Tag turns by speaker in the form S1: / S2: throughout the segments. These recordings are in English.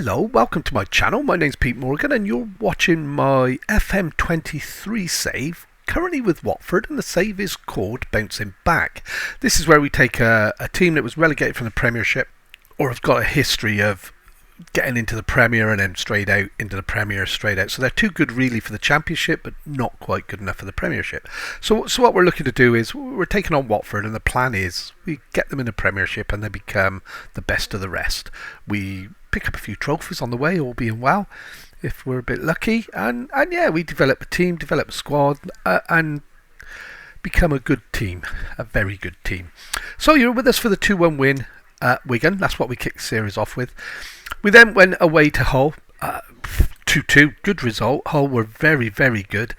S1: Hello, welcome to my channel. My name's Pete Morgan and you're watching my FM23 save, currently with Watford, and the save is called Bouncing Back. This is where we take a team that was relegated from the Premiership or have got a history of getting into the Premier and then straight out into the Premier straight out. So they're too good really for the Championship but not quite good enough for the Premiership. So what we're looking to do is we're taking on Watford, and the plan is we get them in the Premiership and they become the best of the rest. We pick up a few trophies on the way, all being well, if we're a bit lucky, and yeah, we develop a team, develop a squad, and become a good team, a very good team. So you're with us for the 2-1 win at Wigan. That's what we kicked the series off with. We then went away to Hull, 2-2, good result. Hull were very, very good,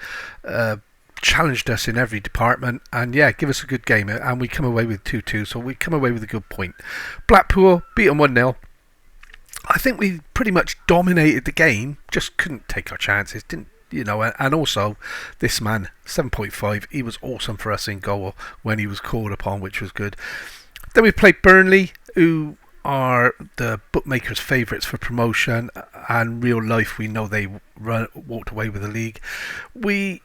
S1: challenged us in every department, and yeah, give us a good game, and we come away with 2-2, so we come away with a good point. Blackpool beat them 1-0. I think we pretty much dominated the game, just couldn't take our chances, didn't, you know, and also this man, 7.5, he was awesome for us in goal when he was called upon, which was good. Then we played Burnley, who are the bookmakers' favourites for promotion, and real life we know they walked away with the league. We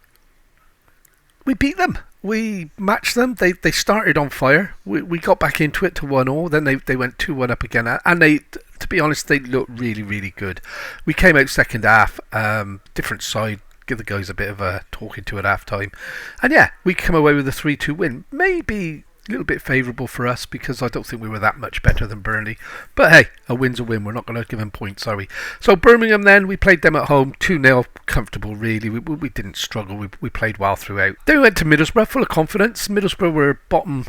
S1: beat them. We matched them. They started on fire. We got back into it to 1-1. Then they went 2-1 up again, and they, to be honest, they looked really, really good. We came out second half, different side, give the guys a bit of a talking to at half time, and yeah, we come away with a 3-2 win. Maybe a little bit favourable for us because I don't think we were that much better than Burnley, but hey, a win's a win. We're not going to give them points, are we? So Birmingham, then we played them at home, 2-0, comfortable really. We didn't struggle, we played well throughout. Then we went to Middlesbrough, full of confidence. Middlesbrough were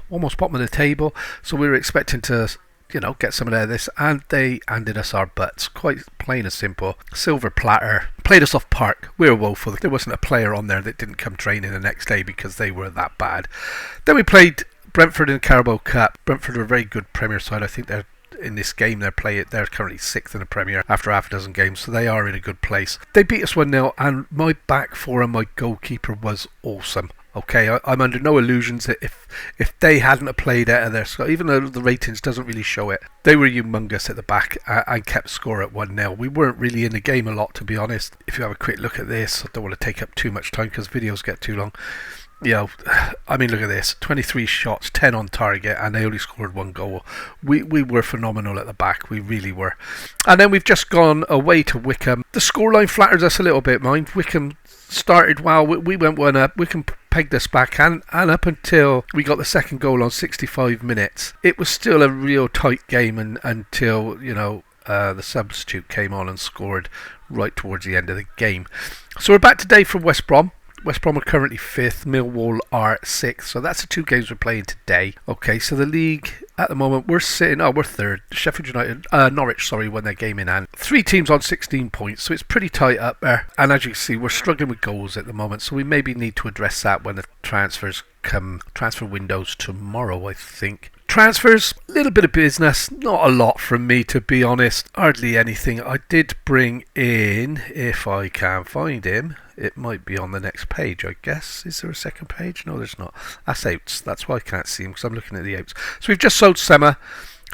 S1: almost bottom of the table, so we were expecting to, you know, get some of this, and they handed us our butts, quite plain and simple. Silver platter, played us off park. We were woeful. There wasn't a player on there that didn't come training the next day because they were that bad. Then we played Brentford in the Carabao Cup. Brentford are a very good Premier side. I think they're in this game. They're currently 6th in the Premier after half a dozen games, so they are in a good place. They beat us 1-0, and my back four and my goalkeeper was awesome. Okay, I'm under no illusions that if they hadn't played out of their score, even though the ratings doesn't really show it, they were humongous at the back and kept score at 1-0. We weren't really in the game a lot, to be honest. If you have a quick look at this, I don't want to take up too much time because videos get too long. You know, I mean, look at this, 23 shots, 10 on target, and they only scored 1 goal. We were phenomenal at the back, we really were. And then we've just gone away to Wycombe. The scoreline flatters us a little bit, mind. Wycombe started well, we went 1 up. Wycombe pegged us back, and up until we got the second goal on 65 minutes, it was still a real tight game until, you know, the substitute came on and scored right towards the end of the game. So we're back today from West Brom. West Brom are currently 5th, Millwall are 6th, so that's the 2 games we're playing today. Okay, so the league at the moment, we're 3rd. Sheffield United, Norwich, won their game in hand. 3 teams on 16 points, so it's pretty tight up there. And as you can see, we're struggling with goals at the moment, so we maybe need to address that when the transfer windows tomorrow, I think. Transfers, a little bit of business, not a lot from me, to be honest, hardly anything. I did bring in, if I can find him, it might be on the next page, I guess. Is there a second page? No, there's not. That's outs. That's why I can't see him, because I'm looking at the outs. So we've just sold Sema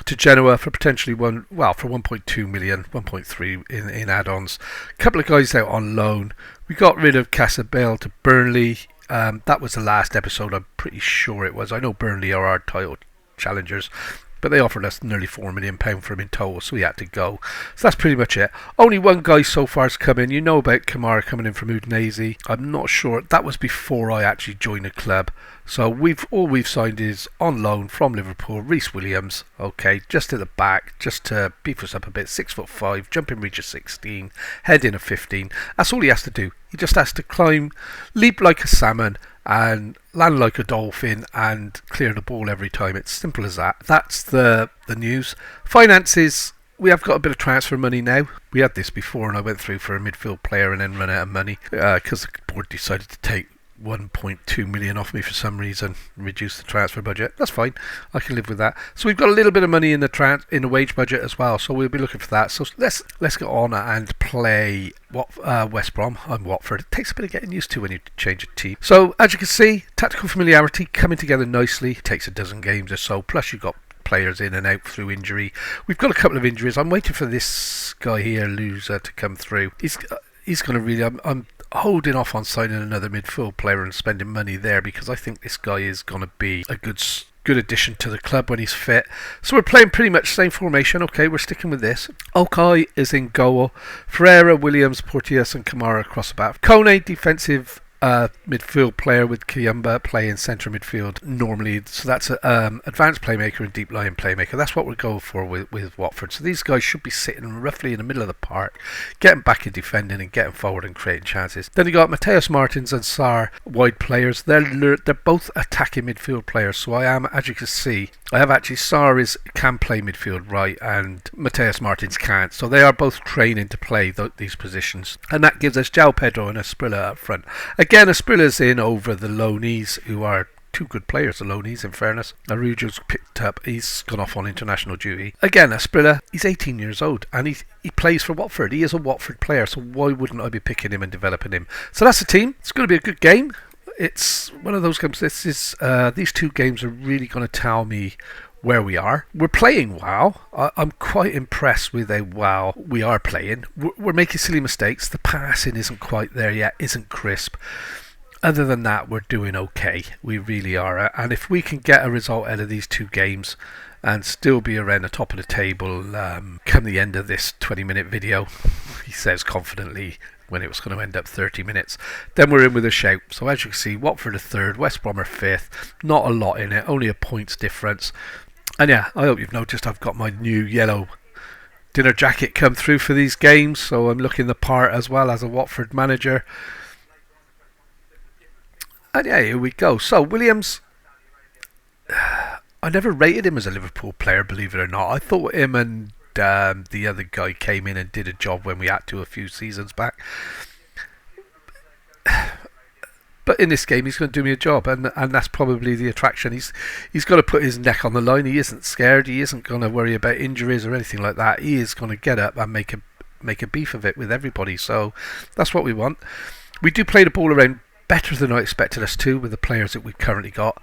S1: to Genoa for potentially for 1.2 million, 1.3 in add-ons. A couple of guys out on loan. We got rid of Casabel to Burnley. That was the last episode, I'm pretty sure it was. I know Burnley are our title challengers, but they offered us nearly £4 million for him in total, so we had to go. So that's pretty much it. Only one guy so far has come in. You know about Kamara coming in from Udinese. I'm not sure. That was before I actually joined the club. So all we've signed is on loan from Liverpool, Reece Williams. Okay, just at the back, just to beef us up a bit. 6'5", jumping reach of 16, head in of 15. That's all he has to do. He just has to climb, leap like a salmon, and land like a dolphin and clear the ball every time. It's simple as that. That's the news. Finances, we have got a bit of transfer money now. We had this before and I went through for a midfield player and then run out of money because the board decided to take 1.2 million off me for some reason, reduce the transfer budget. That's fine, I can live with that. So we've got a little bit of money in the wage budget as well, so we'll be looking for that. So let's get on and play West Brom. I'm Watford. It takes a bit of getting used to when you change a team. So as you can see, tactical familiarity coming together nicely. It takes a dozen games or so, plus you've got players in and out through injury. We've got a couple of injuries. I'm waiting for this guy here, Loser, to come through. He's going to really... I'm holding off on signing another midfield player and spending money there because I think this guy is going to be a good addition to the club when he's fit. So we're playing pretty much the same formation. Okay, we're sticking with this. Okay is in goal. Ferreira, Williams, Porteous and Kamara across the back. Kone, defensive midfield player, with Kiyamba playing centre midfield normally. So that's an advanced playmaker and deep lying playmaker. That's what we're going for with Watford. So these guys should be sitting roughly in the middle of the park, getting back and defending and getting forward and creating chances. Then you got Mateus Martins and Sarr, wide players. They're both attacking midfield players. So I am, as you can see, I have actually Sarr can play midfield right and Mateus Martins can't. So they are both training to play these positions. And that gives us João Pedro and Asprilla up front. Again, Asprilla's in over the loanees, who are two good players, the loanees in fairness. Arujo's picked up, he's gone off on international duty. Again, Asprilla, he's 18 years old and he plays for Watford. He is a Watford player, so why wouldn't I be picking him and developing him? So that's the team. It's going to be a good game. It's one of those games. These two games are really going to tell me where we are. We're playing well. I'm quite impressed with how well we are playing. We're making silly mistakes. The passing isn't quite there yet, isn't crisp. Other than that, we're doing okay. We really are. And if we can get a result out of these two games and still be around the top of the table come the end of this 20-minute video, he says confidently, when it was going to end up 30 minutes, then we're in with a shout. So as you can see, Watford are third, West Brom are fifth. Not a lot in it, only a points difference. And yeah, I hope you've noticed I've got my new yellow dinner jacket come through for these games, so I'm looking the part as well as a Watford manager. And yeah, here we go. So Williams, I never rated him as a Liverpool player, believe it or not. I thought him and the other guy came in and did a job when we had to a few seasons back. But in this game, he's going to do me a job, and that's probably the attraction. He's got to put his neck on the line. He isn't scared. He isn't going to worry about injuries or anything like that. He is going to get up and make a beef of it with everybody. So that's what we want. We do play the ball around better than I expected us to with the players that we've currently got.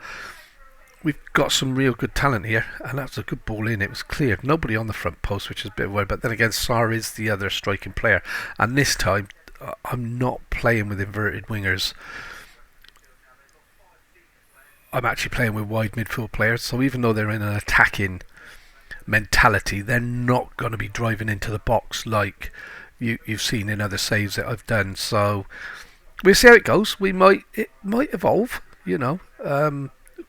S1: We've got some real good talent here, and that's a good ball in. It was cleared. Nobody on the front post, which is a bit worried. But then again, Sarr is the other striking player, and this time I'm not playing with inverted wingers. I'm actually playing with wide midfield players, so even though they're in an attacking mentality, they're not going to be driving into the box like you've seen in other saves that I've done. So we'll see how it goes. It might evolve, you know.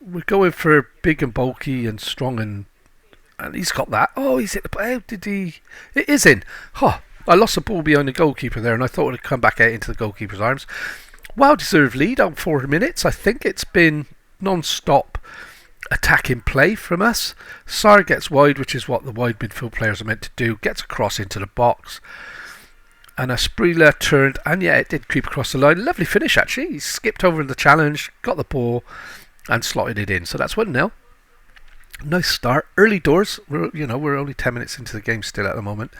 S1: We're going for big and bulky and strong, and he's got that. Oh, he's hit the... How did he... It is in. Huh. I lost the ball behind the goalkeeper there, and I thought it would come back out into the goalkeeper's arms. Well-deserved lead on 4 minutes. I think it's been non-stop attacking play from us. Sarr gets wide, which is what the wide midfield players are meant to do. Gets across into the box. And Asprilla turned, and yeah, it did creep across the line. Lovely finish, actually. He skipped over the challenge, got the ball, and slotted it in. So that's 1-0. Nice start. Early doors. We're only 10 minutes into the game still at the moment.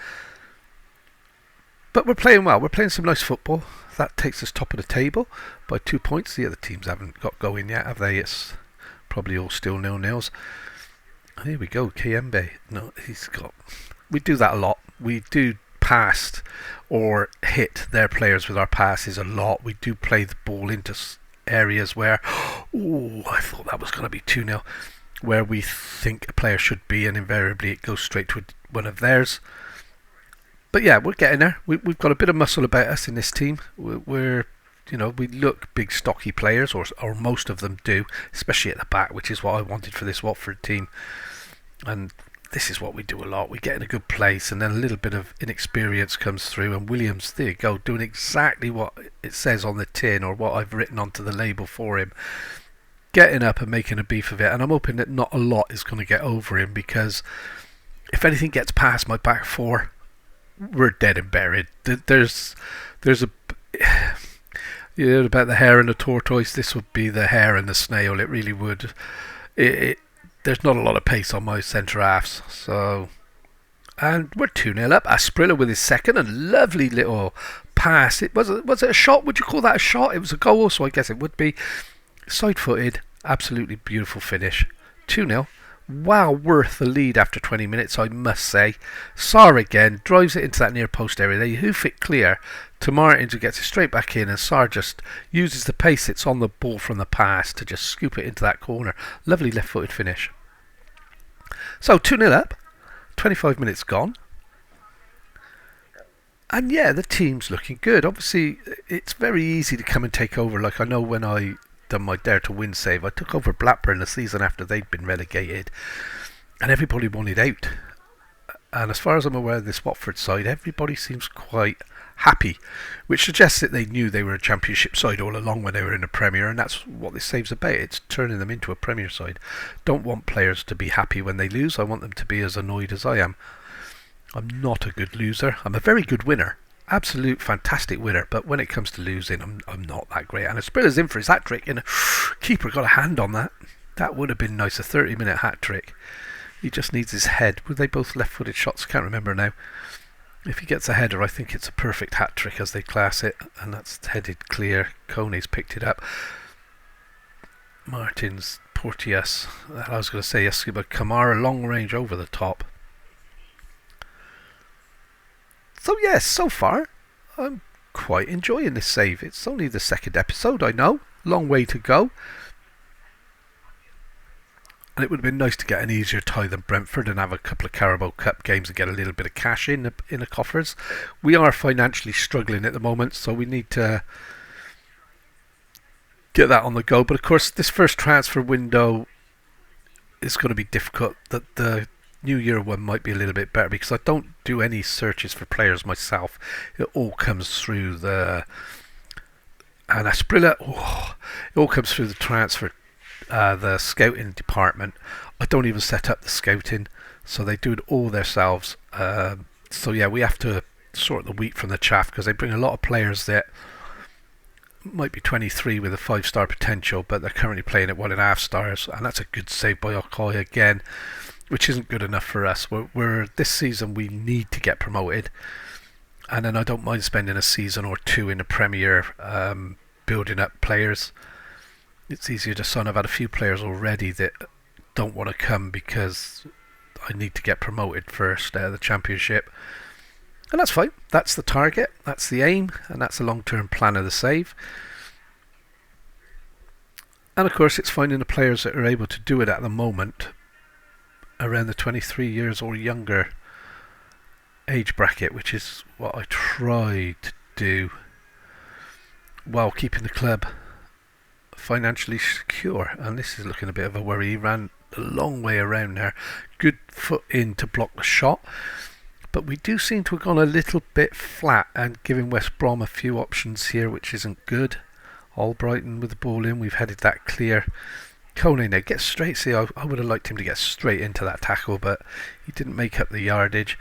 S1: But we're playing well. We're playing some nice football. That takes us top of the table by 2 points. The other teams haven't got going yet, have they? It's probably all still 0-0s. Here we go. Kiyembe. No, he's got... We do that a lot. We do pass or hit their players with our passes a lot. We do play the ball into areas where... Oh, I thought that was going to be 2-0. Where we think a player should be, and invariably it goes straight to one of theirs. But yeah, we're getting there. We've got a bit of muscle about us in this team. We look big, stocky players, or most of them do, especially at the back, which is what I wanted for this Watford team. And this is what we do a lot. We get in a good place, and then a little bit of inexperience comes through. And Williams, there you go, doing exactly what it says on the tin, or what I've written onto the label for him. Getting up and making a beef of it. And I'm hoping that not a lot is going to get over him, because if anything gets past my back four, we're dead and buried. There's a... You heard about the hare and the tortoise. This would be the hare and the snail. It really would. There's not a lot of pace on my centre halves. So, and we're 2-0 up. Asprilla with his second, and lovely little pass. Was it a shot? Would you call that a shot? It was a goal, so I guess it would be. Side-footed, absolutely beautiful finish. 2-0. Well worth the lead after 20 minutes, I must say. Sarr again drives it into that near post area. They hoof it clear to Martins, who gets it straight back in, and Sarr just uses the pace that's on the ball from the pass to just scoop it into that corner. Lovely left-footed finish. So 2-0 up, 25 minutes gone. And yeah, the team's looking good. Obviously, it's very easy to come and take over. Like, I know when I done my Dare to Win save, I took over Blackburn the season after they'd been relegated, and everybody wanted out. And as far as I'm aware of this Watford side, everybody seems quite happy, which suggests that they knew they were a Championship side all along when they were in the Premier, and that's what this save's about. It's turning them into a Premier side. Don't want players to be happy when they lose. I want them to be as annoyed as I am. I'm not a good loser. I'm a very good winner. Absolute fantastic winner, but when it comes to losing, I'm not that great. And Aspriller's in for his hat trick, and keeper got a hand on that. That would have been nice, a 30-minute hat trick. He just needs his head. Were they both left-footed shots? I can't remember now. If he gets a header, I think it's a perfect hat trick as they class it, and that's headed clear. Kone's picked it up. Martins, Porteous. I was going to say yes, but Kamara long range over the top. So yes, so far, I'm quite enjoying this save. It's only the second episode, I know. Long way to go. And it would have been nice to get an easier tie than Brentford and have a couple of Carabao Cup games and get a little bit of cash in the coffers. We are financially struggling at the moment, so we need to get that on the go. But of course, this first transfer window is going to be difficult. The New Year one might be a little bit better because I don't do any searches for players myself. It all comes through the Asprilla. It all comes through the transfer, the scouting department. I don't even set up the scouting, so they do it all themselves. So yeah, we have to sort the wheat from the chaff because they bring a lot of players that might be 23 with a 5-star potential, but they're currently playing at 1.5 stars, and that's a good save by Okoye again, which isn't good enough for us. We're this season we need to get promoted, and then I don't mind spending a season or two in the Premier building up players. It's easier to sign. I've had a few players already that don't want to come because I need to get promoted first, the Championship, and that's fine. That's the target, that's the aim, and that's the long-term plan of the save. And of course, it's finding the players that are able to do it at the moment around the 23 years or younger age bracket, which is what I try to do while keeping the club financially secure. And this is looking a bit of a worry. He ran a long way around there. Good foot in to block the shot, but we do seem to have gone a little bit flat and giving West Brom a few options here, which isn't good. Albrighton with the ball in, we've headed that clear. Kone now gets straight. See, I would have liked him to get straight into that tackle, but he didn't make up the yardage.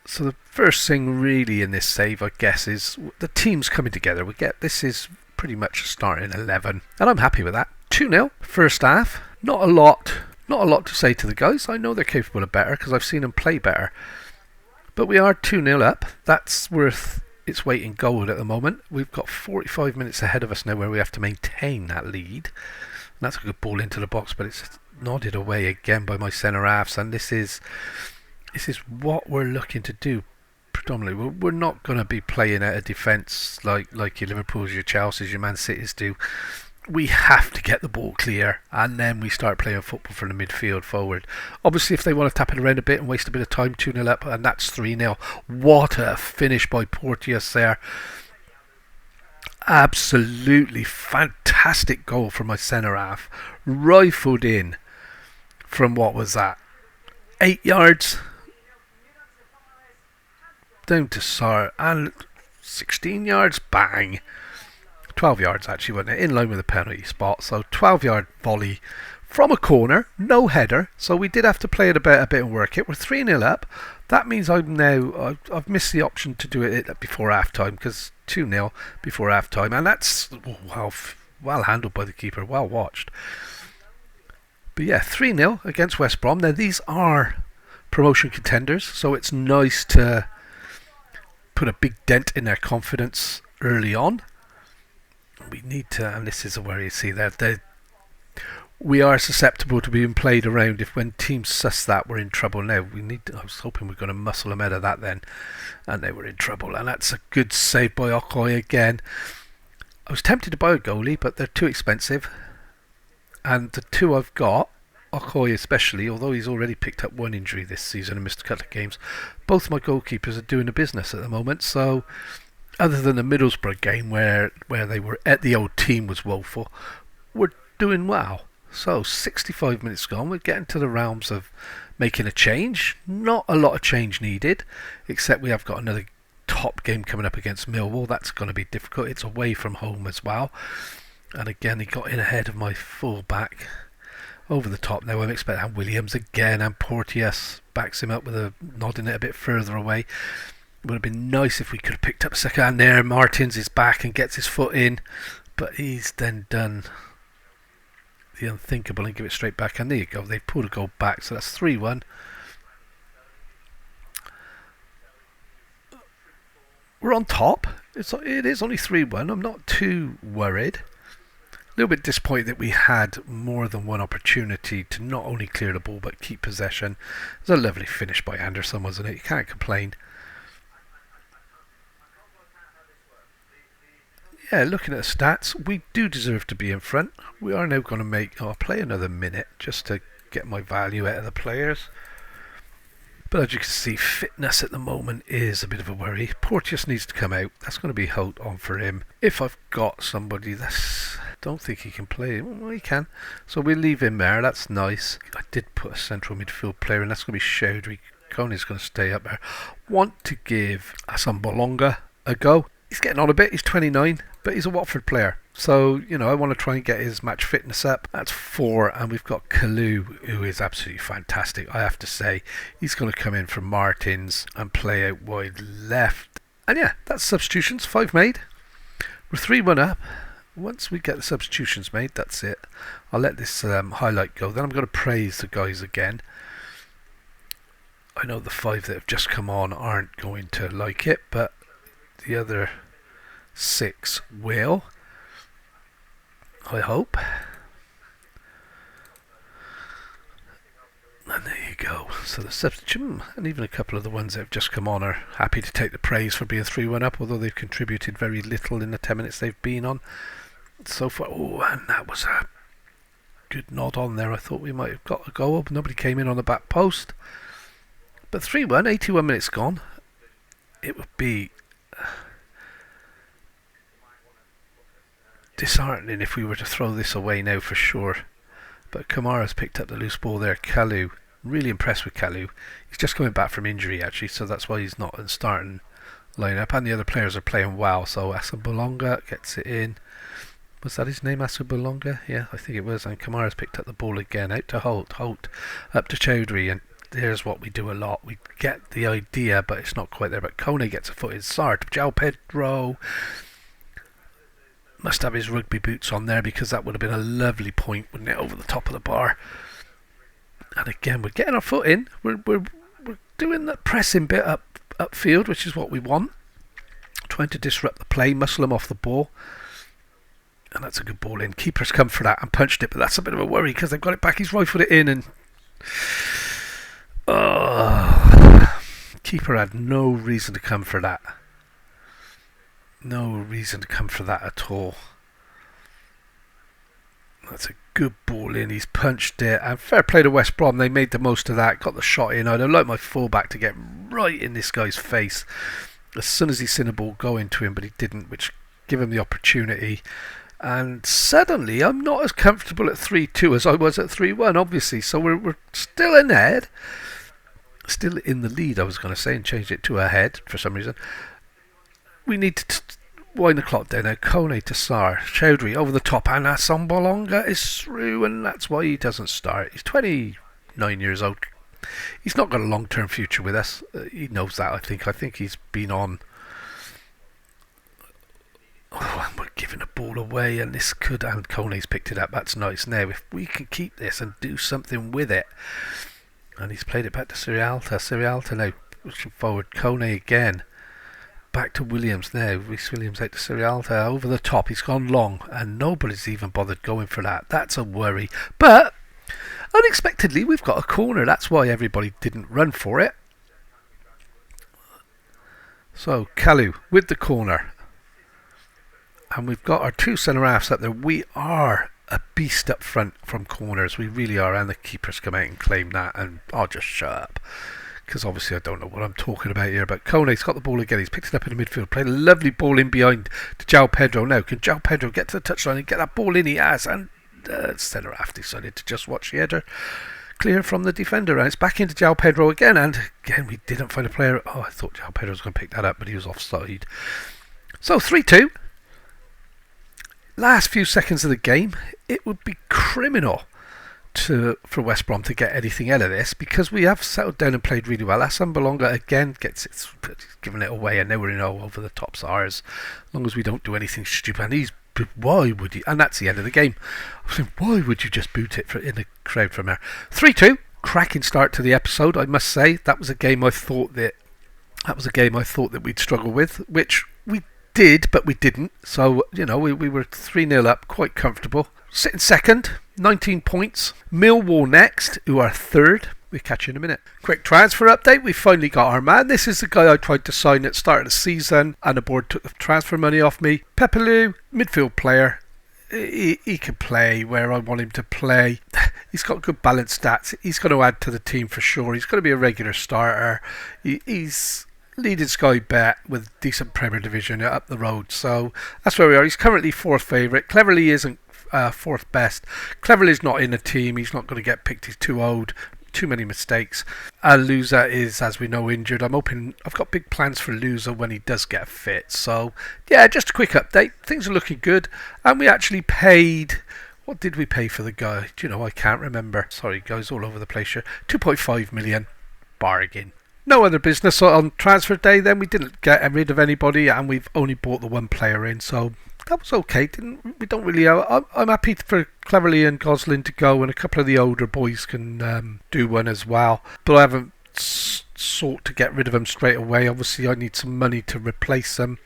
S1: So the first thing really in this save, I guess, is the team's coming together. This is pretty much a starting 11, and I'm happy with that. 2-0 first half. Not a lot to say to the guys. I know they're capable of better because I've seen them play better, but we are 2-0 up. That's worth its weight in gold at the moment. We've got 45 minutes ahead of us now where we have to maintain that lead. And that's a good ball into the box, but it's nodded away again by my centre halves, and this is what we're looking to do predominantly. We're not going to be playing at a defence like your Liverpools, your Chelseas, your Man Cities do. We have to get the ball clear, and then we start playing football from the midfield forward. Obviously, if they want to tap it around a bit and waste a bit of time, 2-0 up, and that's 3-0. What a finish by Porteous there. Absolutely fantastic goal from my centre half. Rifled in from, what was that, 8 yards? Down to Sarr, and 16 yards, bang. 12 yards actually, wasn't it? In line with the penalty spot. So 12-yard volley from a corner, no header. So we did have to play it a bit and work it. We're 3-0 up. That means I've missed the option to do it before half time, because 2-0 before half time, and that's well handled by the keeper, well watched. But yeah, 3-0 against West Brom. Now these are promotion contenders, so it's nice to put a big dent in their confidence early on. We need to, and this is where you see that we are susceptible to being played around. If when teams suss that, we're in trouble now. I was hoping we were going to muscle them out of that then, and they were in trouble. And that's a good save by Okoye again. I was tempted to buy a goalie, but they're too expensive. And the two I've got, Okoye especially, although he's already picked up one injury this season and missed a couple of games, both my goalkeepers are doing the business at the moment. So, other than the Middlesbrough game where they were at the old team was woeful, we're doing well. So 65 minutes gone, we're getting to the realms of making a change. Not a lot of change needed, except we have got another top game coming up against Millwall. That's going to be difficult. It's away from home as well. And again, he got in ahead of my full-back. Over the top now, I'm expecting Williams again, and Porteous backs him up with a nodding it a bit further away. It would have been nice if we could have picked up a second hand there. Martins is back and gets his foot in, but he's then done the unthinkable and give it straight back. And there you go, they've pulled a goal back, so that's 3-1. We're on top. It is only 3-1. I'm not too worried. A little bit disappointed that we had more than one opportunity to not only clear the ball but keep possession. It was a lovely finish by Anderson, wasn't it? You can't complain. Yeah, looking at the stats, we do deserve to be in front. We are now going to I'll play another minute just to get my value out of the players. But as you can see, fitness at the moment is a bit of a worry. Porteous needs to come out. That's going to be Holt on for him. If I've got somebody that's... don't think he can play. Well, he can. So we'll leave him there. That's nice. I did put a central midfield player, and that's going to be Chowdhury. Coney's going to stay up there. Want to give Hassan Bolonga a go. He's getting on a bit. He's 29, but he's a Watford player. So, I want to try and get his match fitness up. That's 4, and we've got Kalu, who is absolutely fantastic. I have to say, he's going to come in from Martins and play out wide left. And yeah, that's substitutions. 5 made. We're 3-1 up. Once we get the substitutions made, that's it. I'll let this highlight go. Then I'm going to praise the guys again. I know the 5 that have just come on aren't going to like it, but the other 6 will. I hope. And there you go. So the substitution, and even a couple of the ones that have just come on are happy to take the praise for being 3-1 up, although they've contributed very little in the 10 minutes they've been on so far. Oh, and that was a good nod on there. I thought we might have got a goal, but nobody came in on the back post. But 3-1, 81 minutes gone. It would be disheartening if we were to throw this away now for sure. But Kamara's picked up the loose ball there. Kalu, really impressed with Kalu. He's just coming back from injury actually, so that's why he's not in starting lineup. And the other players are playing well. So Hassan Bolonga gets it in. Was that his name, Hassan Bolonga? Yeah, I think it was. And Kamara's picked up the ball again. Out to Holt up to Chowdhury, and there's what we do a lot. We get the idea, but it's not quite there. But Kone gets a foot in. Sart, João Pedro must have his rugby boots on there, because that would have been a lovely point, wouldn't it, over the top of the bar. And again, we're getting our foot in. We're doing that pressing bit upfield, which is what we want. Trying to disrupt the play, muscle them off the ball. And that's a good ball in. Keeper's come for that and punched it, but that's a bit of a worry because they've got it back. He's rifled it in, and keeper had no reason to come for that. No reason to come for that at all. That's a good ball in. He's punched it. And fair play to West Brom. They made the most of that. Got the shot in. I'd like my fullback to get right in this guy's face as soon as he's seen the ball go into him, but he didn't, which gave him the opportunity. And suddenly I'm not as comfortable at 3-2 as I was at 3-1, obviously. So we're still in ahead. Still in the lead, I was going to say, and changed it to ahead for some reason. We need to wind the clock down now. Kone to Sar. Chowdhury over the top, and Hassan Bolonga is through, and that's why he doesn't start. He's 29 years old. He's not got a long-term future with us. He knows that, I think. I think he's been on... Oh, and we're giving the ball away, and this could... And Kone's picked it up. That's nice. Now, if we can keep this and do something with it... And he's played it back to Sirialta. Sirialta now pushing forward. Kone again. back to Williams now. Reece Williams out to Sirialta over the top. He's gone long, and nobody's even bothered going for that. That's a worry. But unexpectedly, we've got a corner. That's why everybody didn't run for it. So Kalu with the corner, and we've got our two centre halves up there. We are a beast up front from corners. We really are, and the keepers come out and claim that, and I'll just shut up, because obviously I don't know what I'm talking about here. But Kone's got the ball again. He's picked it up in the midfield. Played a lovely ball in behind to João Pedro. Now, can João Pedro get to the touchline and get that ball in? He has. And centre half decided to just watch the header clear from the defender. And it's back into João Pedro again. And again, we didn't find a player. Oh, I thought João Pedro was going to pick that up, but he was offside. So 3-2. Last few seconds of the game. It would be criminal for West Brom to get anything out of this, because we have settled down and played really well. Hassan Belonga again gets giving it away, and now we're in over the top ours, as long as we don't do anything stupid. And why would you? And that's the end of the game. I was saying, why would you just boot it in the crowd from there? 3-2, cracking start to the episode. I must say that was a game I thought that we'd struggle with, which we did, but we didn't. So we were 3-0 up, quite comfortable. Sitting second, 19 points. Millwall next, who are third. We'll catch you in a minute. Quick transfer update. We finally got our man. This is the guy I tried to sign at the start of the season, and the board took the transfer money off me. Pepelu, midfield player. He can play where I want him to play. He's got good balanced stats. He's going to add to the team for sure. He's going to be a regular starter. He's leading Sky Bet with decent Premier Division up the road. So that's where we are. He's currently fourth favourite. Cleverly isn't fourth best. Cleverly's not in the team. He's not going to get picked. He's too old. Too many mistakes. Lusa is, as we know, injured. I've got big plans for Lusa when he does get fit. So yeah, just a quick update. Things are looking good, and we actually paid. What did we pay for the guy? Do you know? I can't remember. Sorry, guys, all over the place here. 2.5 million. Bargain. No other business on transfer day. Then we didn't get rid of anybody, and we've only bought the one player in. So that was okay. I'm happy for Cleverly and Goslin to go, and a couple of the older boys can do one as well. But I haven't sought to get rid of them straight away. Obviously, I need some money to replace them,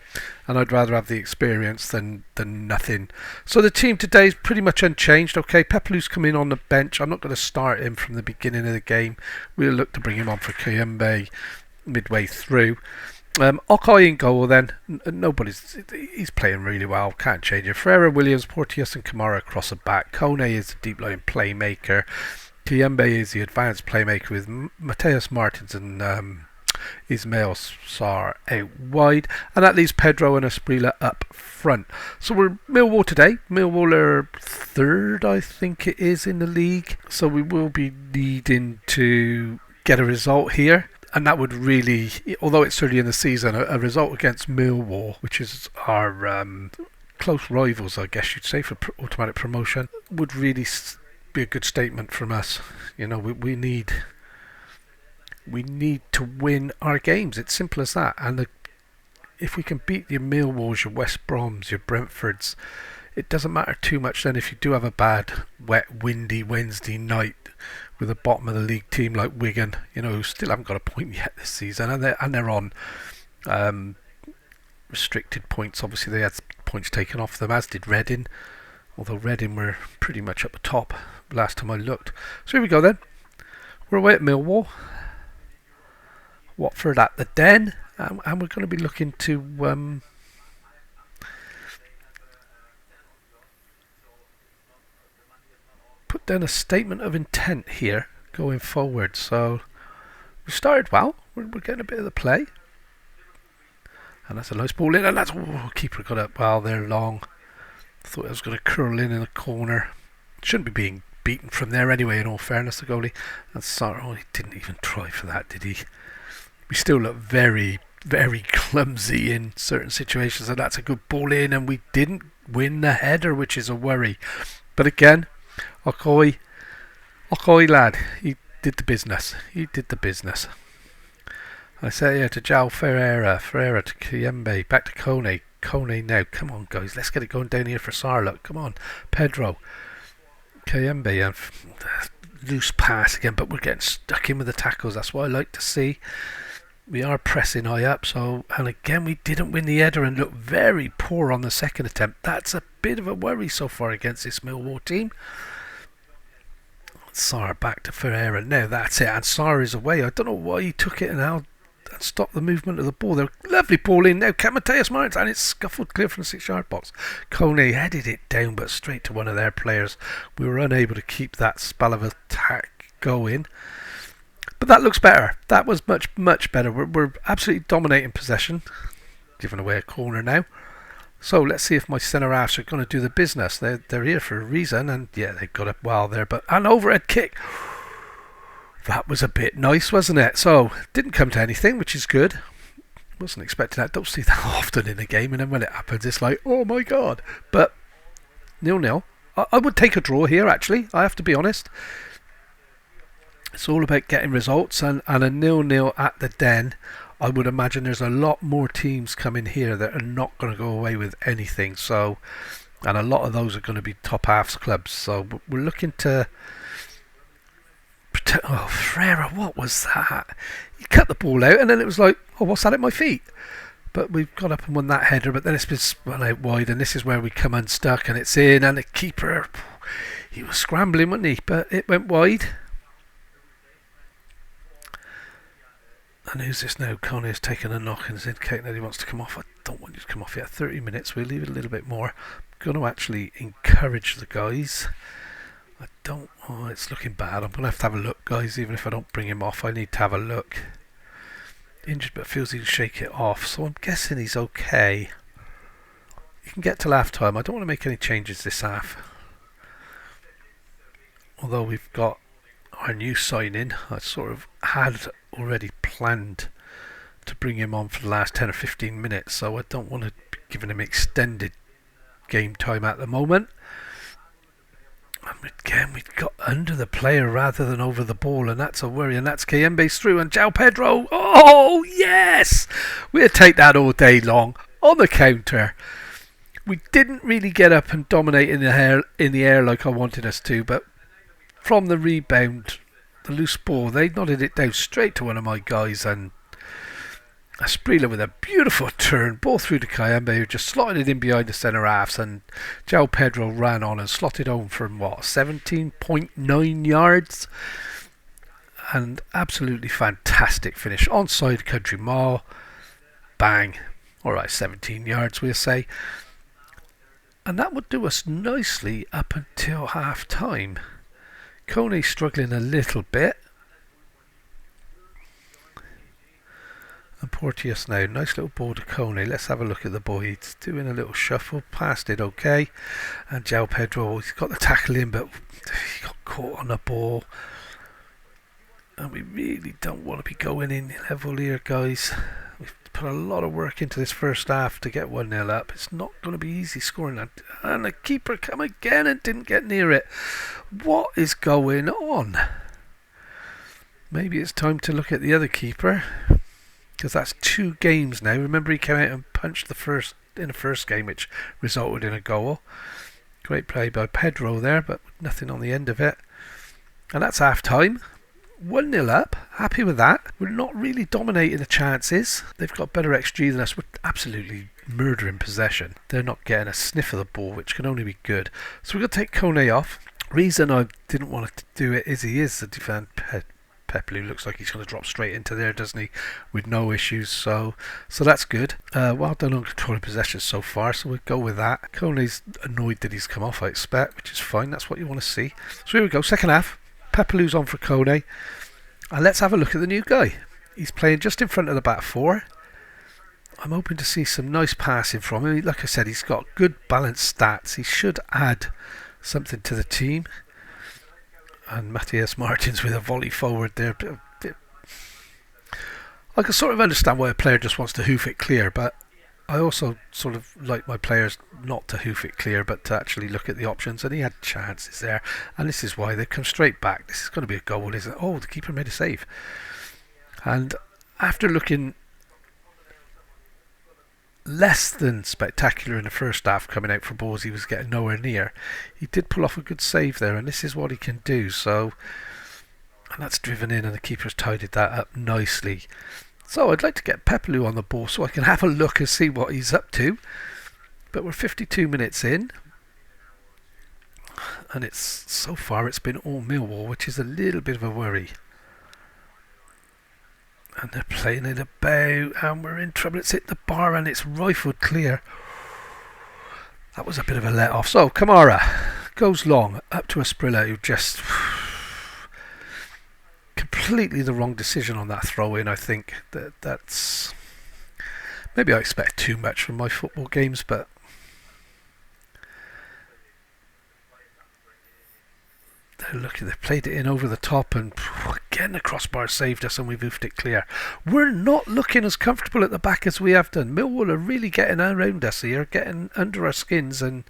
S1: and I'd rather have the experience than nothing. So the team today is pretty much unchanged. Okay, Pepelu's come in on the bench. I'm not going to start him from the beginning of the game. We'll look to bring him on for Kayembe midway through. Okai in goal then. He's playing really well. Can't change it. Ferreira, Williams, Porteous and Kamara across the back. Kone is the deep line playmaker. Kiyembe is the advanced playmaker with Mateus Martins and Ismail Sarr out wide. And that leaves Pedro and Esprilla up front. So we're Millwall today. Millwall are third, I think it is, in the league. So we will be needing to get a result here. And that would really, although it's early in the season, a result against Millwall, which is our close rivals, I guess you'd say, for automatic promotion, would really be a good statement from us. We need to win our games. It's simple as that. And if we can beat your Millwalls, your West Broms, your Brentfords, it doesn't matter too much then if you do have a bad, wet, windy Wednesday night with a bottom of the league team like Wigan, who still haven't got a point yet this season, and they're on restricted points. Obviously, they had points taken off them, as did Reading, although Reading were pretty much at the top last time I looked. So here we go then. We're away at Millwall, Watford at the Den, and we're going to be looking to put down a statement of intent here going forward. So we started well. We're getting a bit of the play, and that's a nice ball in, and that's keeper got up well there long. Thought it was going to curl in the corner. Shouldn't be being beaten from there anyway, in all fairness, the goalie. And Sarr, he didn't even try for that, did he? We still look very, very clumsy in certain situations, and that's a good ball in, and we didn't win the header, which is a worry. But again, Okoye lad, he did the business. I say here to João Ferreira to Kiyembe, back to Kone now. Come on, guys, let's get it going down here for Sarr. Look, come on, Pedro, Kiyembe, and loose pass again, but we're getting stuck in with the tackles. That's what I like to see. We are pressing high up, and again we didn't win the header and looked very poor on the second attempt. That's a bit of a worry so far against this Millwall team. Sarr back to Ferreira. Now that's it, and Sarr is away. I don't know why he took it and stopped the movement of the ball. They're lovely ball in now. Mateus Martins, and it's scuffled clear from the 6-yard box. Kone headed it down, but straight to one of their players. We were unable to keep that spell of attack going. But that looks better. That was much, much better. We're absolutely dominating possession. Giving away a corner now. So let's see if my centre-halves are going to do the business. They're here for a reason, and yeah, they've got it well there. But an overhead kick. That was a bit nice, wasn't it? So, didn't come to anything, which is good. Wasn't expecting that. Don't see that often in a game, and then when it happens, it's like, oh my god. But 0-0. I would take a draw here, actually. I have to be honest. It's all about getting results, and a 0-0 at the Den. I would imagine there's a lot more teams coming here that are not going to go away with anything. So, and a lot of those are going to be top halves clubs. So we're looking to. Oh, Ferreira, what was that? He cut the ball out, and then it was like, oh, what's that at my feet? But we've got up and won that header, but then it's been spun out wide, and this is where we come unstuck, and it's in, and the keeper, he was scrambling, wasn't he? But it went wide. And who's this now? Coney has taken a knock and is indicating that he wants to come off. I don't want you to come off yet. 30 minutes, we'll leave it a little bit more. I'm going to actually encourage the guys. Oh, it's looking bad. I'm going to have a look, guys. Even if I don't bring him off, I need to have a look. Injured, but feels he can shake it off. So I'm guessing he's okay. You can get till half time. I don't want to make any changes this half. Although we've got our new signing, I sort of had already planned to bring him on for the last 10 or 15 minutes. So I don't want to be giving him extended game time at the moment. And again, we've got under the player rather than over the ball, and that's a worry. And that's Kayembe's through, and João Pedro. Oh yes, we'll take that all day long on the counter. We didn't really get up and dominate in the air like I wanted us to, but from the rebound, the loose ball, they nodded it down straight to one of my guys, and Asprilla with a beautiful turn, ball through to Kayembe, who just slotted it in behind the centre halves, and João Pedro ran on and slotted home from 17.9 yards, and absolutely fantastic finish. Onside country mile, bang, alright, 17 yards we'll say, and that would do us nicely up until half time. Kone struggling a little bit. And Porteous now, nice little ball to Kone. Let's have a look at the boy. He's doing a little shuffle, passed it okay. And João Pedro, he's got the tackle in, but he got caught on the ball. And we really don't want to be going in level here, guys. We've put a lot of work into this first half to get 1-0 up. It's not going to be easy scoring that. And the keeper come again and didn't get near it. What is going on? Maybe it's time to look at the other keeper, because that's 2 games now. Remember, he came out and punched in the first game, which resulted in a goal. Great play by Pedro there, but nothing on the end of it. And that's half time. 1-0 up. Happy with that. We're not really dominating the chances. They've got better XG than us. We're absolutely murdering possession. They're not getting a sniff of the ball, which can only be good. So we're going to take Kone off. Reason I didn't want to do it is he is the defend Pepelu. Looks like he's going to drop straight into there, doesn't he, with no issues. So that's good. Well done on controlling possession so far, so we'll go with that. Kone's annoyed that he's come off, I expect, which is fine. That's what you want to see. So here we go, second half. Pepelu's on for Kone, and let's have a look at the new guy. He's playing just in front of the back four. I'm hoping to see some nice passing from him. Like I said, he's got good balanced stats. He should add something to the team. And Mateus Martins with a volley forward there. I can sort of understand why a player just wants to hoof it clear, but I also sort of like my players not to hoof it clear, but to actually look at the options, and he had chances there, and this is why they've come straight back. This is going to be a goal, isn't it? Oh, the keeper made a save. And after looking less than spectacular in the first half, coming out for balls he was getting nowhere near, he did pull off a good save there, and this is what he can do. So, and that's driven in, and the keeper's tidied that up nicely. So I'd like to get Pepelu on the ball so I can have a look and see what he's up to. But we're 52 minutes in. And so far it's been all Millwall, which is a little bit of a worry. And they're playing it about, and we're in trouble. It's hit the bar and it's rifled clear. That was a bit of a let off. So Kamara goes long up to Asprilla, who just completely the wrong decision on that throw in. I think that's maybe I expect too much from my football games, but look, they played it in over the top, and again the crossbar saved us and we moved it clear. We're not looking as comfortable at the back as we have done. Millwall are really getting around us here, getting under our skins and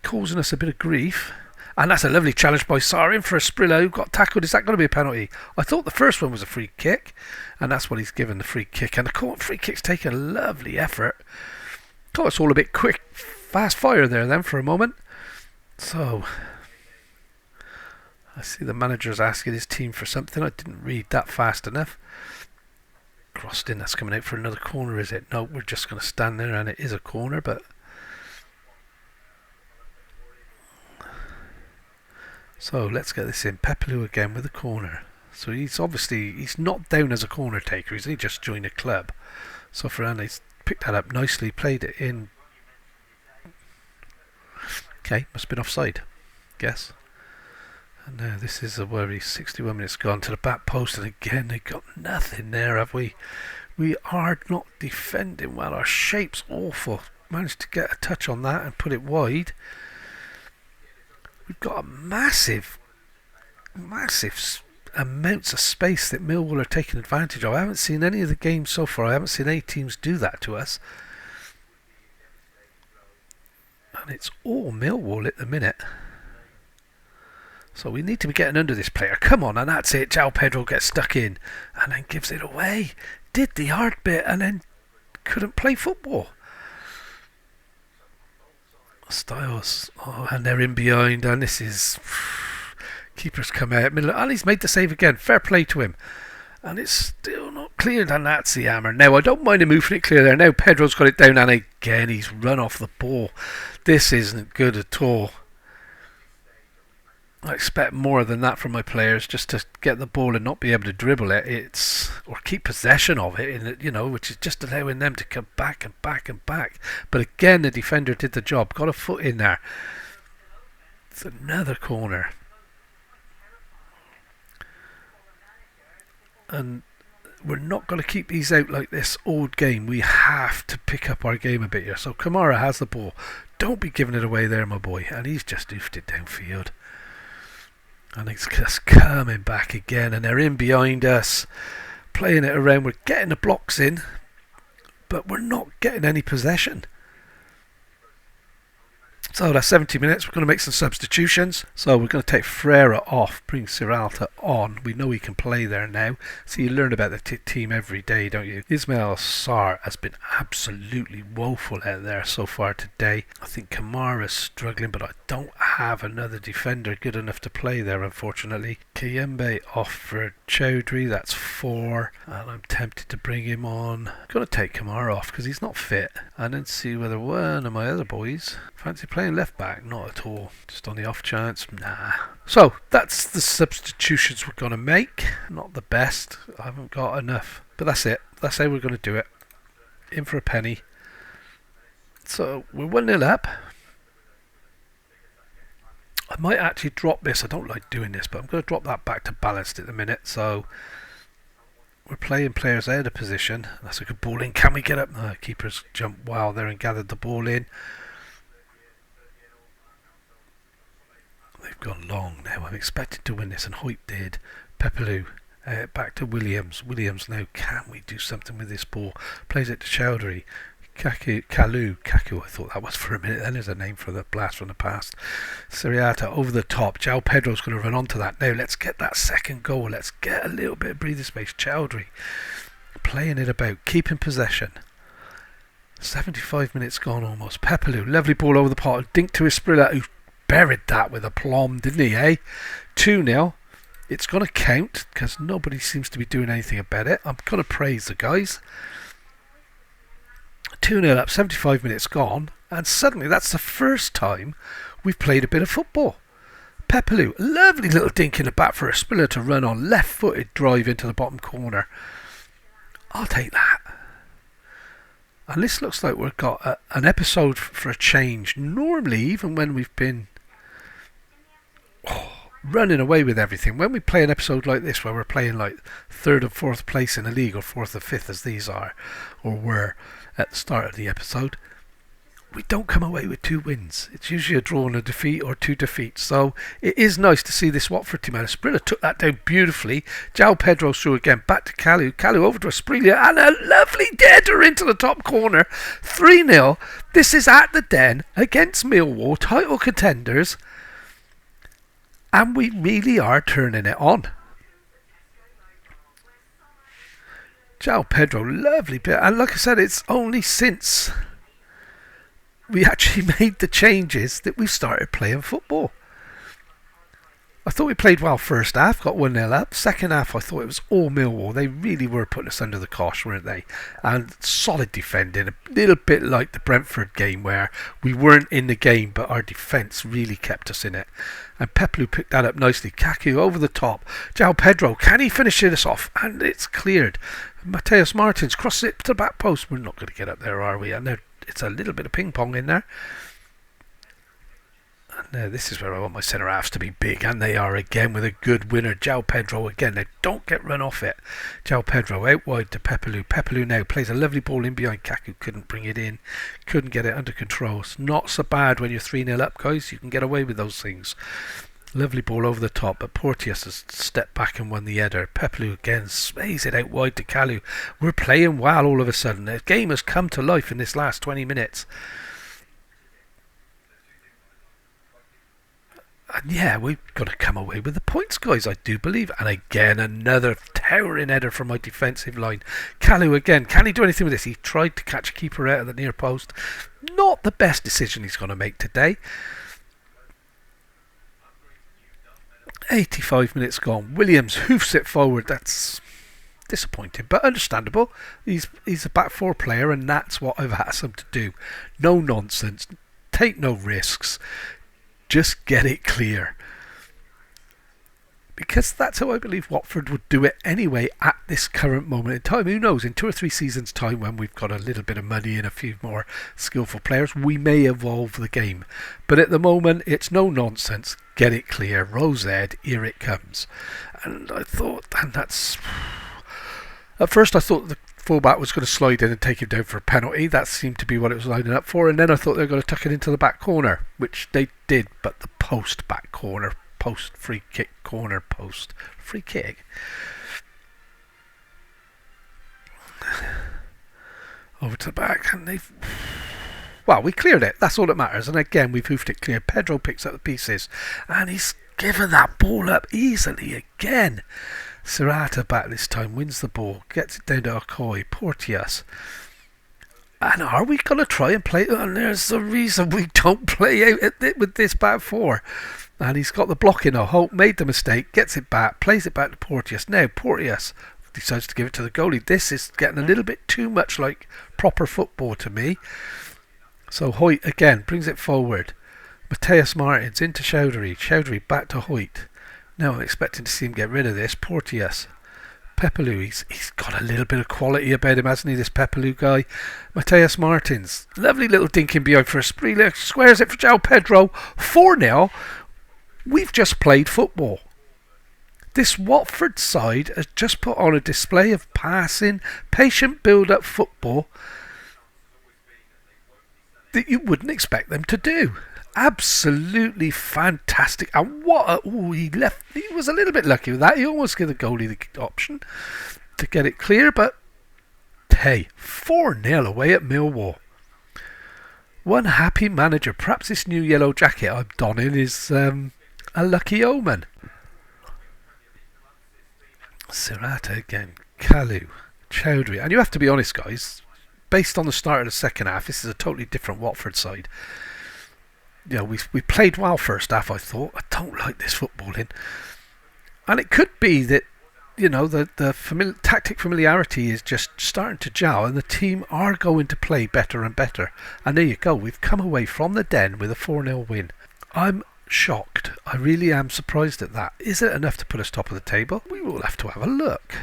S1: causing us a bit of grief. And that's a lovely challenge by Sarin for Asprilla, who got tackled. Is that going to be a penalty? I thought the first one was a free kick, and that's what he's given, the free kick. And the free kick's taken a lovely effort. Got us all a bit quick, fast fire there then for a moment. So I see the manager's asking his team for something. I didn't read that fast enough. Crossed in, that's coming out for another corner, is it? No, we're just going to stand there, and it is a corner, but so let's get this in. Pepelu again with a corner. So he's not down as a corner taker, he's only just joined a club. So Ferrandi's picked that up nicely, played it in. Okay, must have been offside, guess. And now this is a worry. 61 minutes gone to the back post, and again they've got nothing there, have we? We are not defending well. Our shape's awful. Managed to get a touch on that and put it wide. We've got a massive amounts of space that Millwall are taking advantage of. I haven't seen any of the games so far. I haven't seen any teams do that to us. And it's all Millwall at the minute. So we need to be getting under this player. Come on, and that's it. João Pedro gets stuck in and then gives it away. Did the hard bit and then couldn't play football. Styles, and they're in behind, and this is keeper's come out middle, and he's made the save again. Fair play to him, and it's still not cleared, and that's the hammer. Now I don't mind him moving it clear there. Now Pedro's got it down, and again he's run off the ball. This isn't good at all. I expect more than that from my players, just to get the ball and not be able to dribble it, or keep possession of it, which is just allowing them to come back and back and back. But again, the defender did the job, got a foot in there. It's another corner. And we're not going to keep these out like this all game. We have to pick up our game a bit here. So Kamara has the ball. Don't be giving it away there, my boy. And he's just oofed it downfield. And it's just coming back again, and they're in behind us, playing it around. We're getting the blocks in, but we're not getting any possession. So that's 70 minutes. We're going to make some substitutions. So we're going to take Ferreira off, bring Siralta on. We know he can play there now. So you learn about the team every day, don't you? Ismail Sarr has been absolutely woeful out there so far today. I think Kamara's struggling, but I don't have another defender good enough to play there, unfortunately. Kiyembe off for Chowdhury. That's 4. And I'm tempted to bring him on. I'm going to take Kamara off because he's not fit. And then see whether one of my other boys fancy playing left back. Not at all. Just on the off chance. Nah. So that's the substitutions we're going to make. Not the best. I haven't got enough. But that's it. That's how we're going to do it. In for a penny. So we're 1-0 up. I might actually drop this. I don't like doing this, but I'm going to drop that back to balanced at the minute. So we're playing players out of position. That's a good ball in. Can we get up? No, keeper's jumped wild there and gathered the ball in. They've gone long now. I'm expected to win this, and Hoyt did. Pepelu back to Williams. Williams now. Can we do something with this ball? Plays it to Chowdhury. Kaku, I thought that was for a minute. Then there's a name for the blast from the past. Siriata over the top. João Pedro's going to run onto that. Now let's get that second goal. Let's get a little bit of breathing space. Chowdhury playing it about, keeping possession. 75 minutes gone almost. Pepelu, lovely ball over the pot. Dink to Asprilla, who buried that with aplomb, didn't he, eh? 2-0. It's going to count because nobody seems to be doing anything about it. I'm going to praise the guys. 2-0 up, 75 minutes gone, and suddenly that's the first time we've played a bit of football. Pepelu, lovely little dink in the back for a Spiller to run on, left-footed drive into the bottom corner. I'll take that. And this looks like we've got an episode for a change. Normally, even when we've been running away with everything, when we play an episode like this where we're playing like 3rd and 4th place in the league, or 4th or 5th as these are, or were at the start of the episode, we don't come away with 2 wins. It's usually a draw and a defeat, or 2 defeats. So it is nice to see this Watford team. And Asprilla took that down beautifully. João Pedro through again, back to Calu. Calu over to Asprilla, and a lovely header into the top corner. 3-0. This is at the Den against Millwall, title contenders. And we really are turning it on. João Pedro, lovely bit. And like I said, it's only since we actually made the changes that we've started playing football. I thought we played well first half, got 1-0 up. Second half, I thought it was all Millwall. They really were putting us under the cosh, weren't they? And solid defending, a little bit like the Brentford game where we weren't in the game, but our defence really kept us in it. And Pepelu picked that up nicely. Kaku over the top. João Pedro, can he finish this off? And it's cleared. Mateus Martins crosses it to the back post. We're not going to get up there, are we? And it's a little bit of ping pong in there. And this is where I want my centre halves to be big, and they are again with a good winner. João Pedro again. They don't get run off it. João Pedro out wide to Pepelu. Pepelu now plays a lovely ball in behind Kaku. Couldn't bring it in. Couldn't get it under control. It's not so bad when you're 3-0 up, guys. You can get away with those things. Lovely ball over the top, but Porteous has stepped back and won the header. Pepelu again sways it out wide to Calu. We're playing well all of a sudden. The game has come to life in this last 20 minutes. And yeah, we've got to come away with the points, guys, I do believe. And again, another towering header from my defensive line. Calu again, can he do anything with this? He tried to catch a keeper out of the near post. Not the best decision he's going to make today. 85 minutes gone. Williams hoofs it forward. That's disappointing, but understandable. He's a back 4 player, and that's what I've asked him to do. No nonsense. Take no risks. Just get it clear. Because that's how I believe Watford would do it anyway at this current moment in time. Who knows, in 2 or 3 seasons' time, when we've got a little bit of money and a few more skillful players, we may evolve the game. But at the moment, it's no nonsense. Get it clear. Rose Ed, here it comes. And I thought, and that's... At first I thought the fullback was going to slide in and take him down for a penalty. That seemed to be what it was lining up for. And then I thought they were going to tuck it into the back corner, which they did. But the post back corner, post free kick, corner post free kick. Over to the back, and they've... Well, we cleared it. That's all that matters. And again, we've hoofed it clear. Pedro picks up the pieces, and he's given that ball up easily again. Serrata back this time, wins the ball, gets it down to Okoye, Porteous. And are we going to try and play? And there's the reason we don't play out with this back 4. And he's got the block in. Holt made the mistake, gets it back, plays it back to Porteous. Now Porteous decides to give it to the goalie. This is getting a little bit too much like proper football to me. So Hoyt again brings it forward. Mateus Martins into Chowdhury. Chowdhury back to Hoyt. Now I'm expecting to see him get rid of this. Porteous. Pepelu, he's got a little bit of quality about him, hasn't he, this Pepelu guy? Mateus Martins. Lovely little dink in behind for a spree. Squares it for João Pedro. 4-0. We've just played football. This Watford side has just put on a display of passing, patient build-up football that you wouldn't expect them to do. Absolutely fantastic. And what he was a little bit lucky with that. He almost gave the goalie the option to get it clear, but hey, 4-0 away at Millwall. One happy manager. Perhaps this new yellow jacket I'm donning is a lucky omen. Serrata again, Calu, Chowdhury. And you have to be honest, guys, based on the start of the second half, this is a totally different Watford side. You know, we played well first half, I thought. I don't like this footballing. And it could be that, the tactic familiarity is just starting to gel, and the team are going to play better and better. And there you go, we've come away from the Den with a 4-0 win. I'm shocked. I really am surprised at that. Is it enough to put us top of the table? We will have to have a look.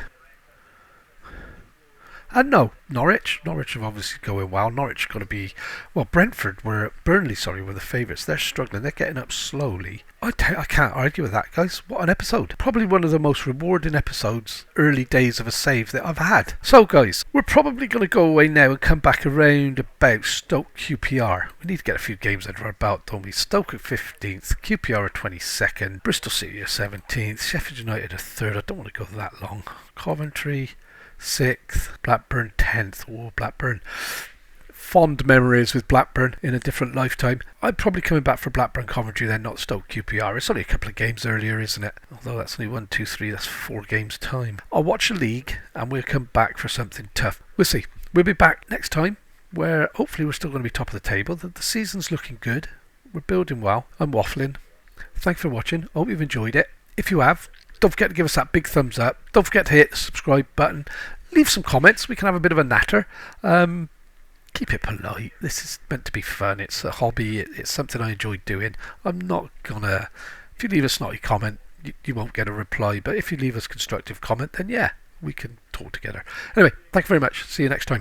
S1: And no, Norwich have obviously going well. Norwich got to be, Burnley were the favourites. They're struggling. They're getting up slowly. I can't argue with that, guys. What an episode. Probably one of the most rewarding episodes, early days of a save that I've had. So, guys, we're probably going to go away now and come back around about Stoke QPR. We need to get a few games under our belt, don't we? Stoke at 15th, QPR at 22nd, Bristol City at 17th, Sheffield United at 3rd. I don't want to go that long. Coventry 6th, Blackburn 10th. Oh, Blackburn. Fond memories with Blackburn in a different lifetime. I'm probably coming back for Blackburn Coventry then, not Stoke QPR. It's only a couple of games earlier, isn't it? Although that's only 1, 2, 3, that's 4 games time. I'll watch the league and we'll come back for something tough. We'll see. We'll be back next time where hopefully we're still going to be top of the table. The season's looking good. We're building well. I'm waffling. Thanks for watching. Hope you've enjoyed it. If you have, don't forget to give us that big thumbs up. Don't forget to hit the subscribe button. Leave some comments. We can have a bit of a natter. Keep it polite. This is meant to be fun. It's a hobby. It's something I enjoy doing. I'm not gonna... If you leave a snotty comment, you won't get a reply. But if you leave us constructive comment, then yeah, we can talk together. Anyway, thank you very much. See you next time.